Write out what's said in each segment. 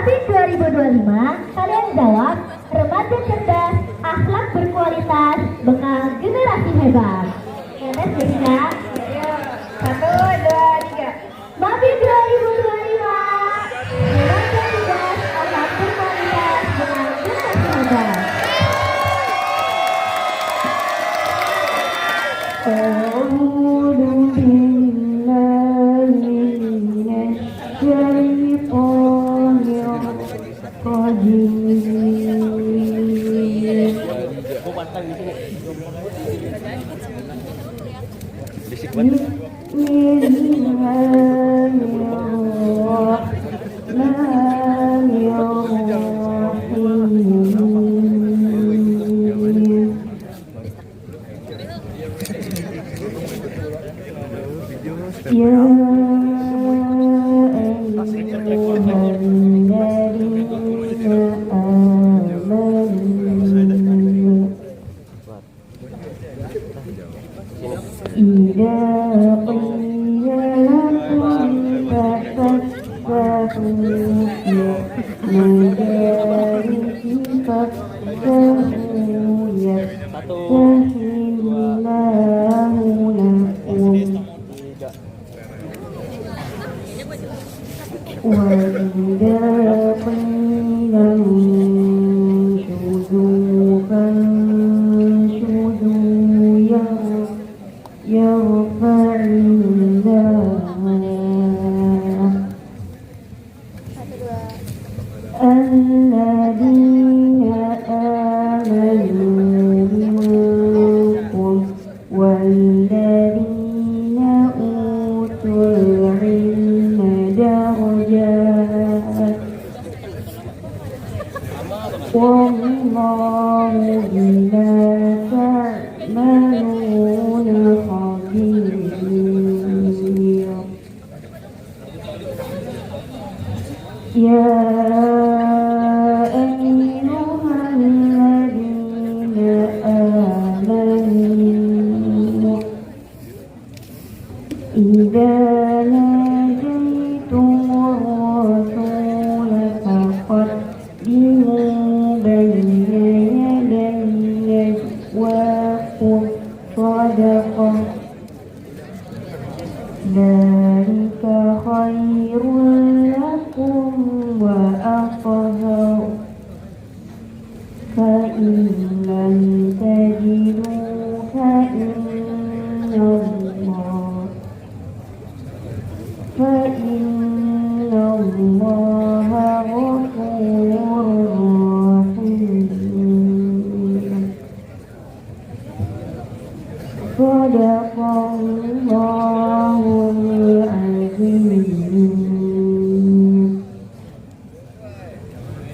Mabit 2025, kalian jawab remaja cerdas, akhlak berkualitas, bekal generasi hebat. Kenes jadinya. Satu, dua, tiga. Mabit 2025, remaja cerdas, akhlak berkualitas, bekal generasi hebat.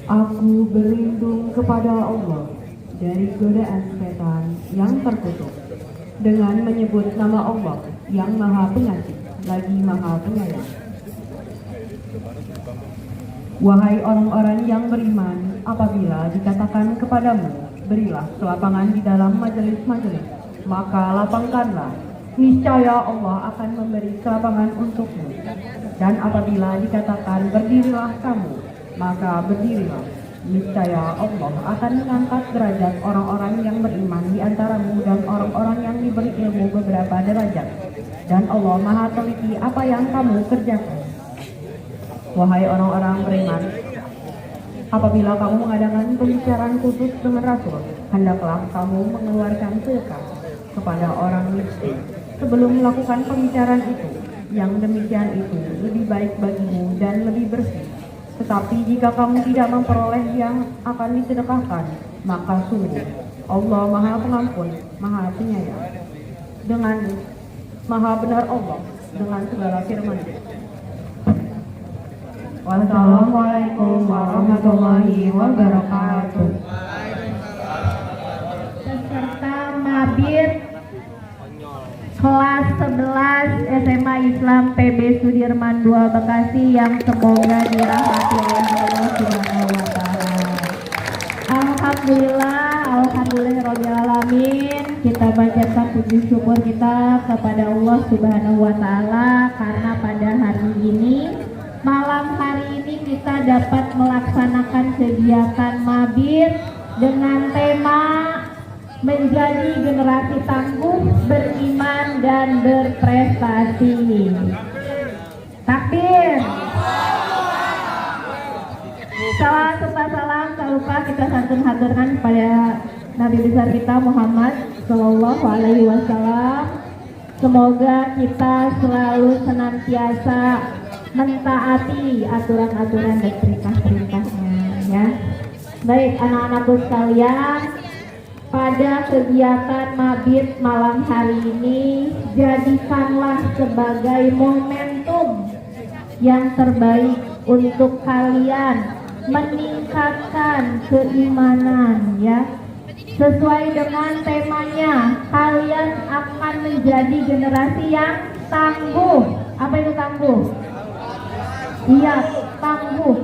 Aku berlindung kepada Allah dari godaan setan yang terkutuk dengan menyebut nama Allah yang Maha Pengasih lagi Maha Penyayang. Wahai orang-orang yang beriman, apabila dikatakan kepadamu, berilah kelapangan di dalam majelis-majelis, maka lapangkanlah, niscaya Allah akan memberi kelapangan untukmu. Dan apabila dikatakan berdirilah kamu, maka berdirilah, niscaya Allah akan mengangkat derajat orang-orang yang beriman di antaramu dan orang-orang yang diberi ilmu beberapa derajat. Dan Allah Maha teliti apa yang kamu kerjakan. Wahai orang-orang beriman, apabila kamu mengadakan pembicaraan khusus dengan Rasul, hendaklah kamu mengeluarkan sedekah kepada orang miskin sebelum melakukan pembicaraan itu. Yang demikian itu lebih baik bagimu dan lebih bersih. Tetapi jika kamu tidak memperoleh yang akan disedekahkan, maka sungguh Allah Maha Pengampun, Maha Penyayang. Dengan Maha benar Allah dengan segala firman. Wassalamualaikum warahmatullahi wabarakatuh. Peserta Mabit kelas 11 SMA Islam PB Sudirman 2 Bekasi yang semoga dirahmati oleh Allah Subhanahu wa taala. Alhamdulillah alamin. Kita panjatkan puji syukur kita kepada Allah Subhanahu wa taala karena pada hari ini malam hari ini kita dapat melaksanakan kegiatan mabit dengan tema menjadi generasi tangguh, beriman dan berprestasi. Takbir. Salam serta salam tak lupa kita santun haturkan kepada Nabi besar kita Muhammad Sallallahu Alaihi Wasallam. Semoga kita selalu senantiasa mentaati aturan-aturan dan perintah-perintahnya, ya. Baik anak-anakku sekalian, pada kegiatan mabit malam hari ini jadikanlah sebagai momentum yang terbaik untuk kalian meningkatkan keimanan, ya. Sesuai dengan temanya, kalian akan menjadi generasi yang tangguh. Apa itu tangguh? Iya, tangguh,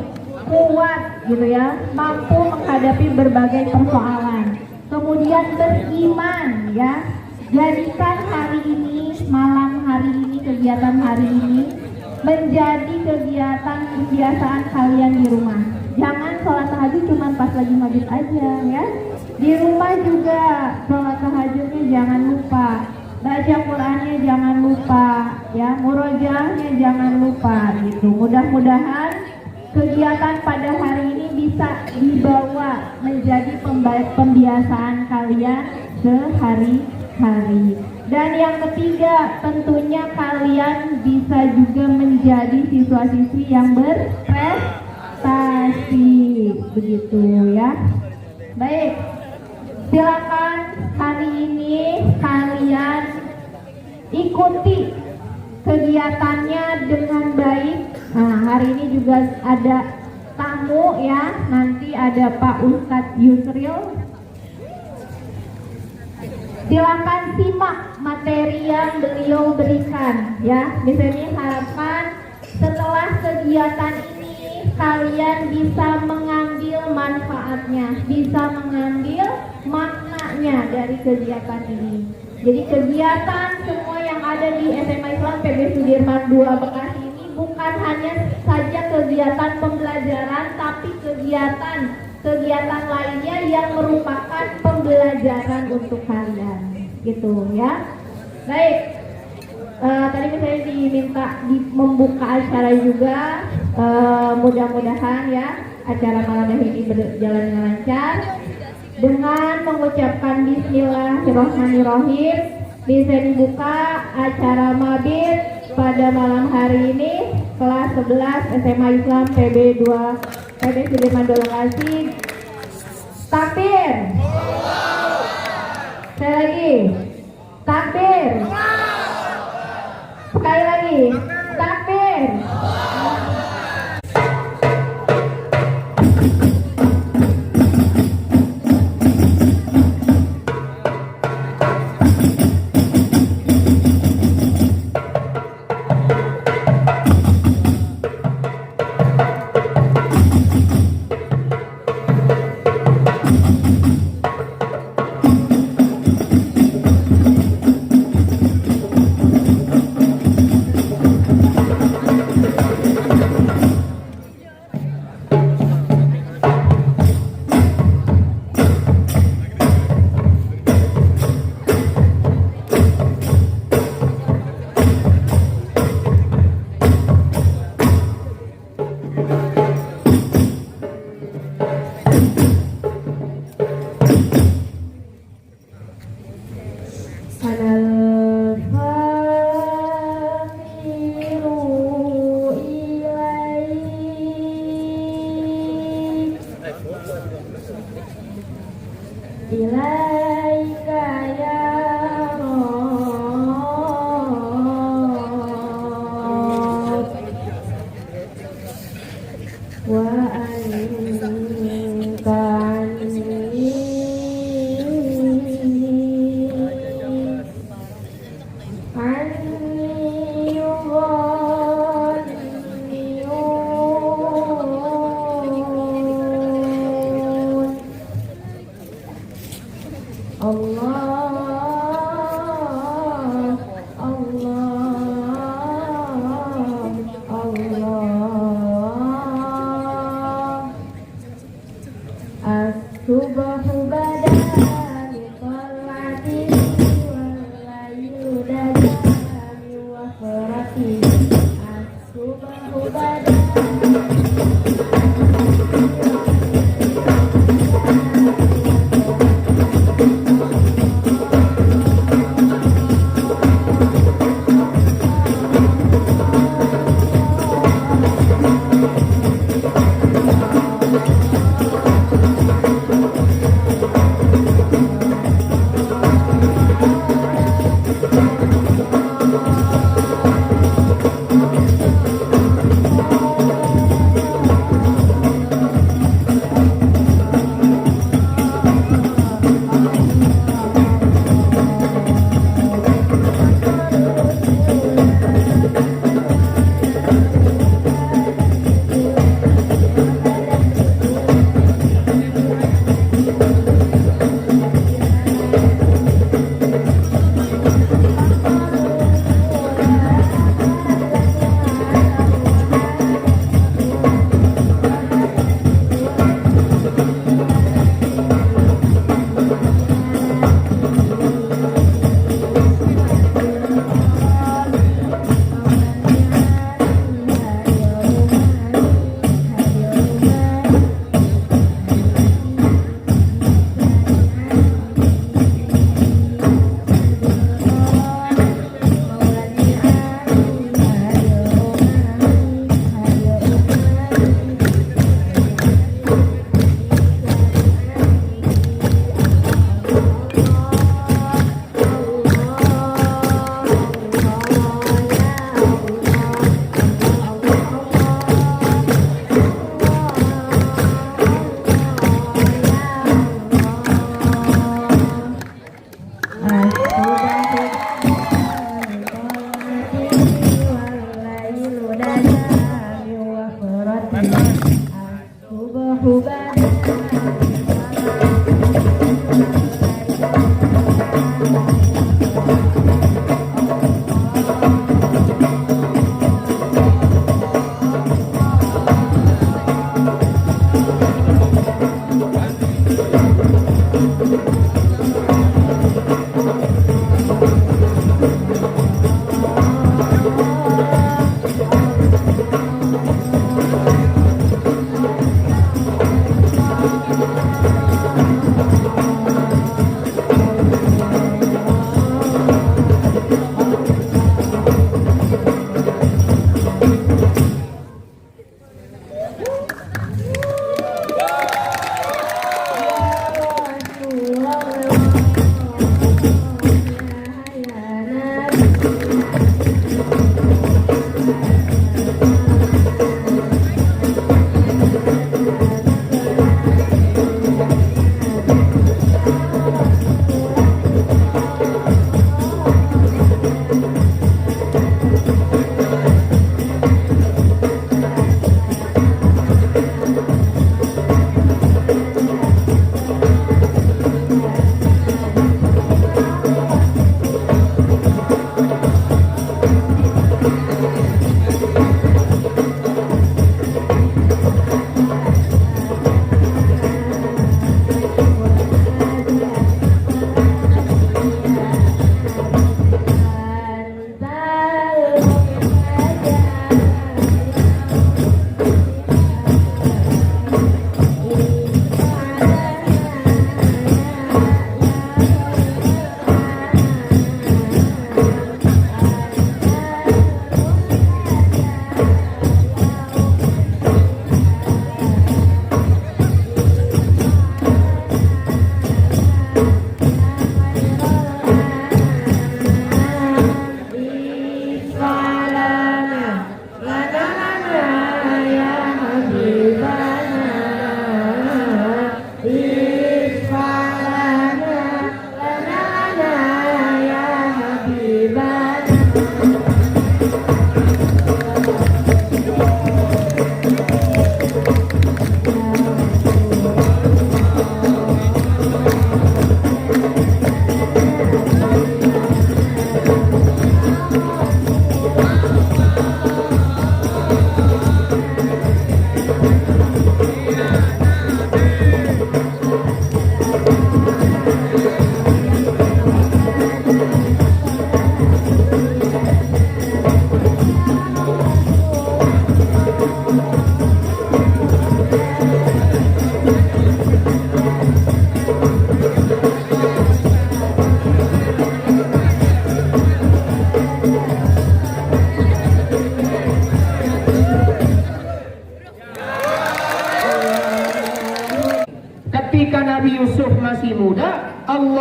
kuat gitu ya, mampu menghadapi berbagai persoalan. Kemudian beriman, ya. Jadikan hari ini, malam hari ini, kegiatan hari ini menjadi kegiatan kebiasaan kalian di rumah. Jangan sholat tahajud cuma pas lagi maghrib aja, ya. Di rumah juga sholat tahajudnya jangan lupa, baca Qurannya jangan lupa, ya, murojaahnya jangan lupa gitu. Mudah-mudahan kegiatan pada hari ini bisa dibawa menjadi pembiasaan kalian sehari-hari. Dan yang ketiga, tentunya kalian bisa juga menjadi siswa-siswi yang berprestasi, begitu ya. Baik, silakan hari ini kalian ikuti kegiatannya dengan baik. Nah, hari ini juga ada tamu, ya. Nanti ada Pak Ustadz Yusril. Silakan simak materi yang beliau berikan, ya. Di sini harapkan setelah kegiatan ini kalian bisa mengambil manfaatnya, bisa mengambil maknanya dari kegiatan ini. Jadi kegiatan semua yang ada di SMA Islam PB Sudirman II Bekasi ini bukan hanya saja kegiatan pembelajaran, tapi kegiatan lainnya yang merupakan pembelajaran untuk kalian, gitu ya. Baik, tadi saya diminta membuka acara juga. Mudah-mudahan ya acara malam ini berjalan dengan lancar. Dengan mengucapkan Bismillahirrahmanirrahim, bisa dibuka acara mabit pada malam hari ini kelas 11 SMA Islam PB Sudirman II Bekasi. Takbir. Sekali lagi. Takbir. Sekali lagi. Takbir. Ilaika ya Rabb wa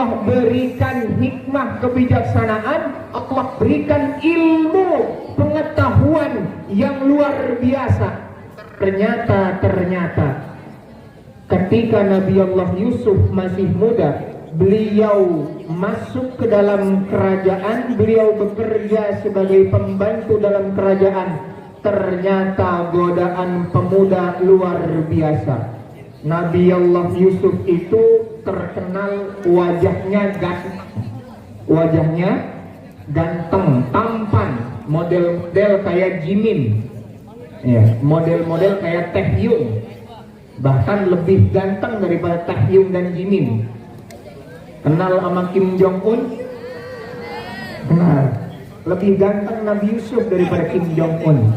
Allah berikan hikmah kebijaksanaan, Allah berikan ilmu pengetahuan yang luar biasa. Ternyata ketika Nabi Allah Yusuf masih muda, beliau masuk ke dalam kerajaan, beliau bekerja sebagai pembantu dalam kerajaan. Ternyata godaan pemuda luar biasa. Nabi Allah Yusuf itu terkenal wajahnya ganteng, tampan, model-model kayak Jimin, ya, model-model kayak Taehyung, bahkan lebih ganteng daripada Taehyung dan Jimin. Kenal sama Kim Jong Un? Kenal. Lebih ganteng Nabi Yusuf daripada Kim Jong Un.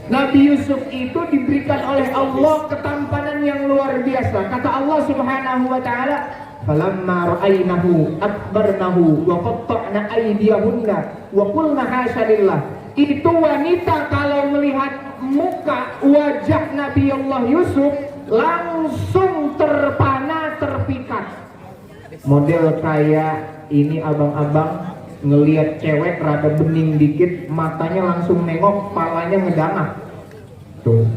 Nabi Yusuf itu diberikan oleh Allah ketampanan yang luar biasa. Kata Allah Subhanahu wa taala, "Falamma ra'aynahu akbarnahu wa qatta'na aydiyahunna wa qulna hasya lillah." Itu wanita kalau melihat muka wajah Nabi Allah Yusuf langsung terpana, terpikat. Model kayak ini abang-abang ngelihat cewek rada bening dikit, matanya langsung nengok, palanya ngedangak. Tuh.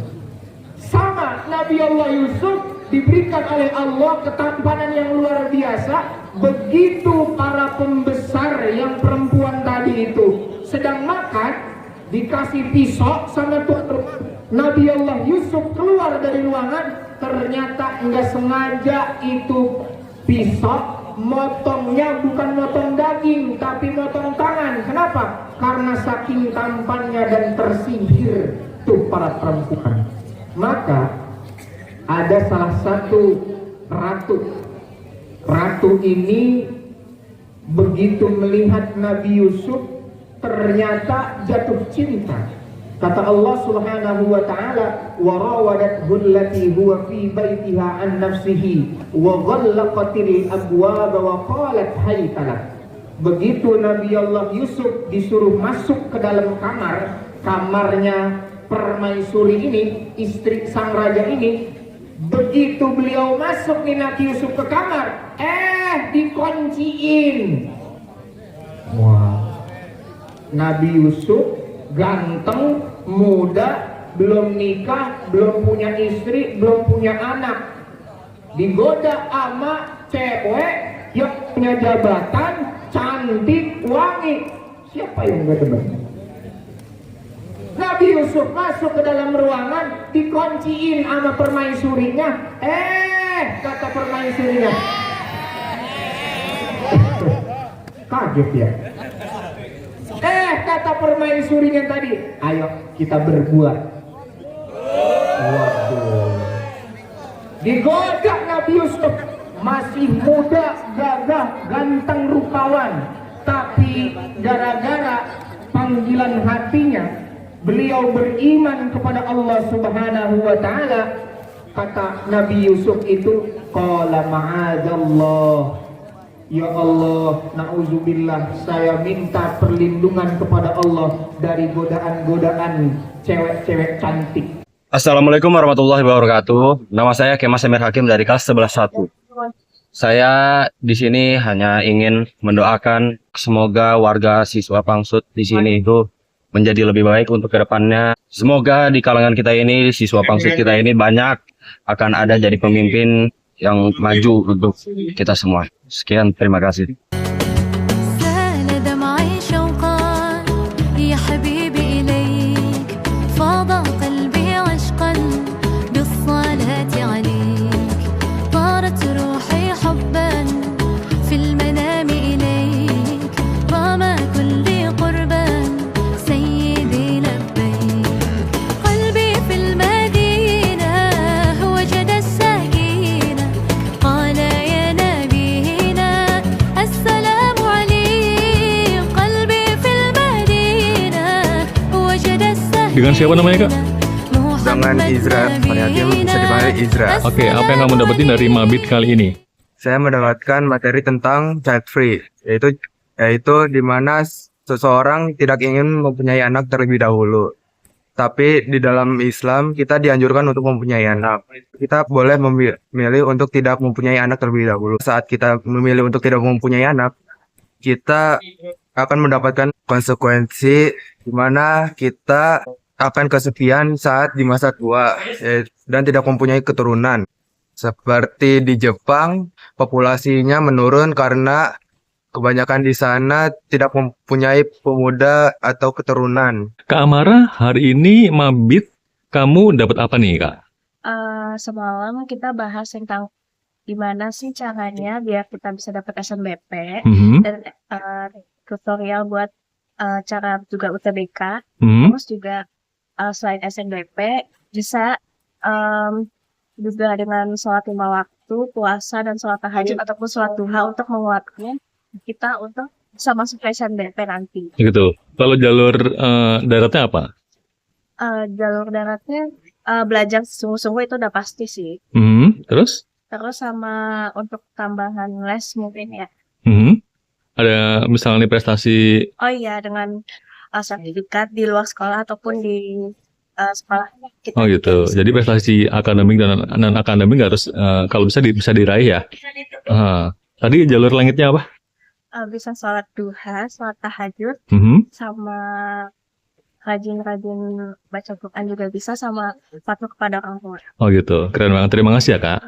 Sama Nabi Allah Yusuf diberikan oleh Allah ketampanan yang luar biasa. Begitu para pembesar yang perempuan tadi itu sedang makan, dikasih pisau sama tuan rumah, Nabi Allah Yusuf keluar dari ruangan, ternyata nggak sengaja itu pisau motongnya bukan motong daging tapi motong tangan. Kenapa? Karena saking tampannya dan tersihir tuh para perempuan. Maka ada salah satu ratu ini begitu melihat Nabi Yusuf ternyata jatuh cinta. Kata Allah Subhanahu wa taala, "Wa rawadathu allati huwa fi baitiha an nafsihi wa ghallaqatil abwaaba wa qalat hayta lak." Begitu Nabi Allah Yusuf disuruh masuk ke dalam kamarnya permaisuri ini, istri sang raja ini, begitu beliau masuk nih Nabi Yusuf ke kamar, dikunciin. Wah. Nabi Yusuf ganteng, muda, belum nikah, belum punya istri, belum punya anak, digoda sama cewek yang punya jabatan, cantik, wangi. Siapa yang gak demen? Nabi Yusuf masuk ke dalam ruangan, dikunciin sama permaisurinya. Kata permaisurinya, kaget ya. Kata permaisurinya tadi, ayo kita berbuat. Waduh. Digoda Nabi Yusuf, masih muda, gagah, ganteng, rupawan. Tapi gara-gara panggilan hatinya, beliau beriman kepada Allah Subhanahu wa taala. Kata Nabi Yusuf itu, qala ma'adzallah. Ya Allah, na'udzubillah, saya minta perlindungan kepada Allah dari godaan-godaan cewek-cewek cantik. Assalamualaikum warahmatullahi wabarakatuh. Nama saya Kemas Emir Hakim dari kelas 11-1. Saya di sini hanya ingin mendoakan semoga warga siswa Pangsut di sini itu menjadi lebih baik untuk kedepannya. Semoga di kalangan kita ini, siswa Pangsut kita ini banyak akan ada jadi pemimpin yang maju untuk kita semua. Sekian, terima kasih. Dengan siapa namanya, Kak? Dengan Izra, Fahri Hakim, bisa dipanggil Izra. Oke, apa yang kamu dapetin dari Mabit kali ini? Saya mendapatkan materi tentang child free, yaitu di mana seseorang tidak ingin mempunyai anak terlebih dahulu, Tapi di dalam Islam kita dianjurkan untuk mempunyai anak. Kita boleh memilih untuk tidak mempunyai anak terlebih dahulu. Saat kita memilih untuk tidak mempunyai anak, kita akan mendapatkan konsekuensi di mana kita akan kesepian saat di masa tua dan tidak mempunyai keturunan. Seperti di Jepang, populasinya menurun karena kebanyakan di sana tidak mempunyai pemuda atau keturunan. Kak Amara, hari ini mabit kamu dapat apa nih, Kak? Semalam kita bahas tentang gimana sih caranya biar kita bisa dapat SNBP Mhm, dan tutorial buat cara juga UTBK. mhm. Terus juga selain SNBP bisa juga dengan sholat 5 waktu, puasa dan sholat tahajud ataupun sholat duha untuk menguatkan kita untuk bisa masuk ke SNBP nanti. Gitu. Kalau jalur daratnya apa? Jalur daratnya belajar sungguh-sungguh itu udah pasti sih. Mhm. Terus? Terus sama untuk tambahan les mungkin ya. Mhm. Ada misalnya prestasi. Oh iya, dengan sertifikat di luar sekolah ataupun di sekolah kita. Oh gitu. bisa. Jadi prestasi akademik dan non akademik harus kalau bisa diraih ya. Tadi jalur langitnya apa? Bisa sholat duha, sholat tahajud, Mhm. sama rajin-rajin baca Quran juga bisa, sama patuh kepada orang tua. Oh gitu. Keren banget. Terima kasih ya, Kak.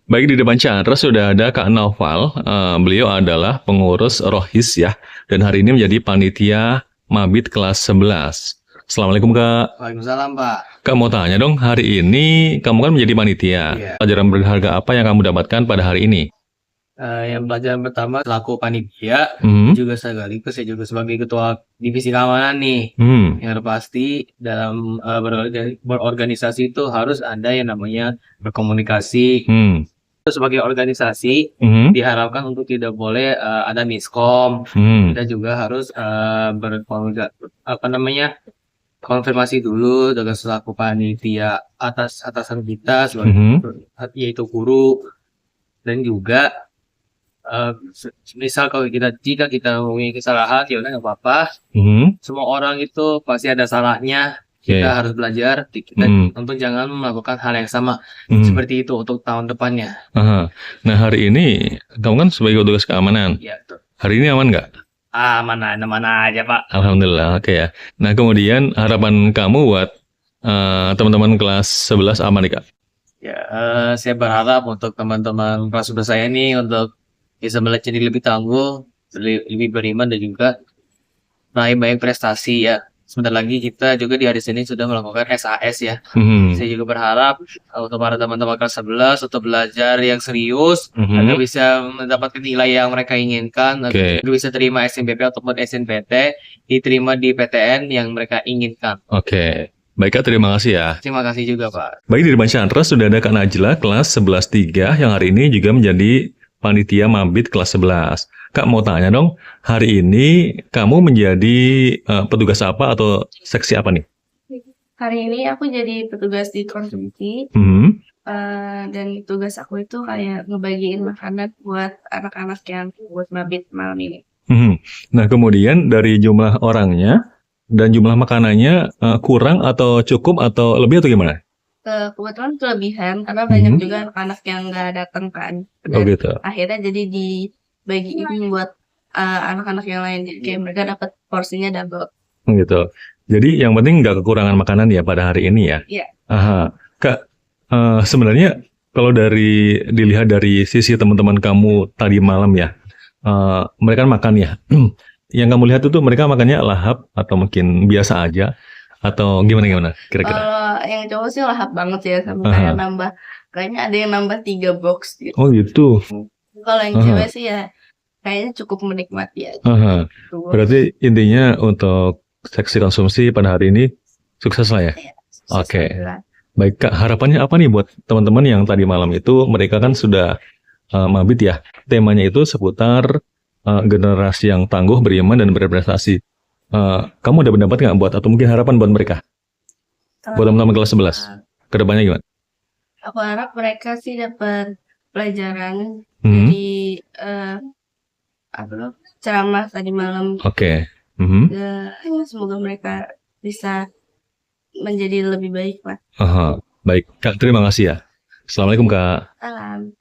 Baik, di depan Chandra sudah ada Kak Naufal. Beliau adalah pengurus Rohis ya. Dan hari ini menjadi panitia Mabit kelas 11. Assalamualaikum, Kak. Waalaikumsalam, Pak. Kak mau tanya dong, hari ini kamu kan menjadi panitia. Iya. Pelajaran berharga apa yang kamu dapatkan pada hari ini? Yang pelajaran pertama selaku panitia, Hmm. juga sekaligus saya juga sebagai ketua divisi keamanan nih. Hmm. Yang pasti dalam berorganisasi itu harus ada yang namanya berkomunikasi. Hmm. Sebagai organisasi Hmm. diharapkan untuk tidak boleh ada miskom. Hmm. Kita juga harus konfirmasi dulu dengan selaku panitia atasan kita sebagai yaitu guru, dan juga misal kalau jika kita mempunyai kesalahan ya udah nggak apa-apa, Hmm. semua orang itu pasti ada salahnya, Oke. kita harus belajar kita untuk jangan melakukan hal yang sama seperti itu untuk tahun depannya. Aha. Nah, hari ini kamu kan sebagai petugas keamanan. Ya tuh. Hari ini aman nggak? Mana aja, Pak. Alhamdulillah, oke ya. Nah, kemudian harapan kamu buat teman-teman kelas 11 aman nih, Kak? Ya, saya berharap untuk teman-teman kelas 11 saya ini untuk bisa belajar jadi lebih tangguh, lebih beriman, dan juga meraih banyak prestasi ya. Sebentar lagi kita juga di hari Senin sudah melakukan SAS ya. Saya juga berharap untuk para teman-teman kelas 11 untuk belajar yang serius agar bisa mendapatkan nilai yang mereka inginkan, agar bisa terima SNBP ataupun SNPT, diterima di PTN yang mereka inginkan. Oke. Baik, Kak, terima kasih ya. Terima kasih juga, Pak. Baik, di depan Chandra sudah ada Kak Najla kelas 11-3 yang hari ini juga menjadi panitia Mabit kelas 11. Kak mau tanya dong, hari ini kamu menjadi petugas apa atau seksi apa nih? Hari ini aku jadi petugas di konsumsi, dan tugas aku itu kayak ngebagiin makanan buat anak-anak yang buat mabit malam ini. Nah, kemudian dari jumlah orangnya dan jumlah makanannya kurang atau cukup atau lebih atau gimana? Kebetulan kelebihan karena banyak juga anak-anak yang nggak datang kan. Dan Oh gitu. akhirnya jadi dibagiin buat anak-anak yang lain. Jadi kayak mereka dapat porsinya double. Gitu. Jadi yang penting nggak kekurangan makanan ya pada hari ini ya? Iya. Aha. Kak, sebenarnya kalau dilihat dari sisi teman-teman kamu tadi malam ya, mereka kan makan ya. Yang kamu lihat itu mereka makannya lahap atau mungkin biasa aja atau gimana kira-kira? Kalau yang cowok sih lahap banget ya, sampai kayak kayaknya ada yang nambah 3 box gitu. Oh gitu. Kalau yang cewek sih ya kayaknya cukup menikmati aja. Berarti intinya untuk seksi konsumsi pada hari ini sukses lah ya? Iya, Oke. Baik, Kak, harapannya apa nih buat teman-teman yang tadi malam itu mereka kan sudah mabit ya. Temanya itu seputar generasi yang tangguh, beriman, dan berprestasi. Kamu ada pendapat nggak buat atau mungkin harapan buat mereka? Buat teman-teman kelas 11. Kedepannya gimana? Aku harap mereka sih dapat pelajaran dari ceramah tadi malam. Oke. Semoga mereka bisa menjadi lebih baik lah. Aha, baik Kak, terima kasih ya. Assalamualaikum Kak. Salam.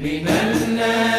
من الناس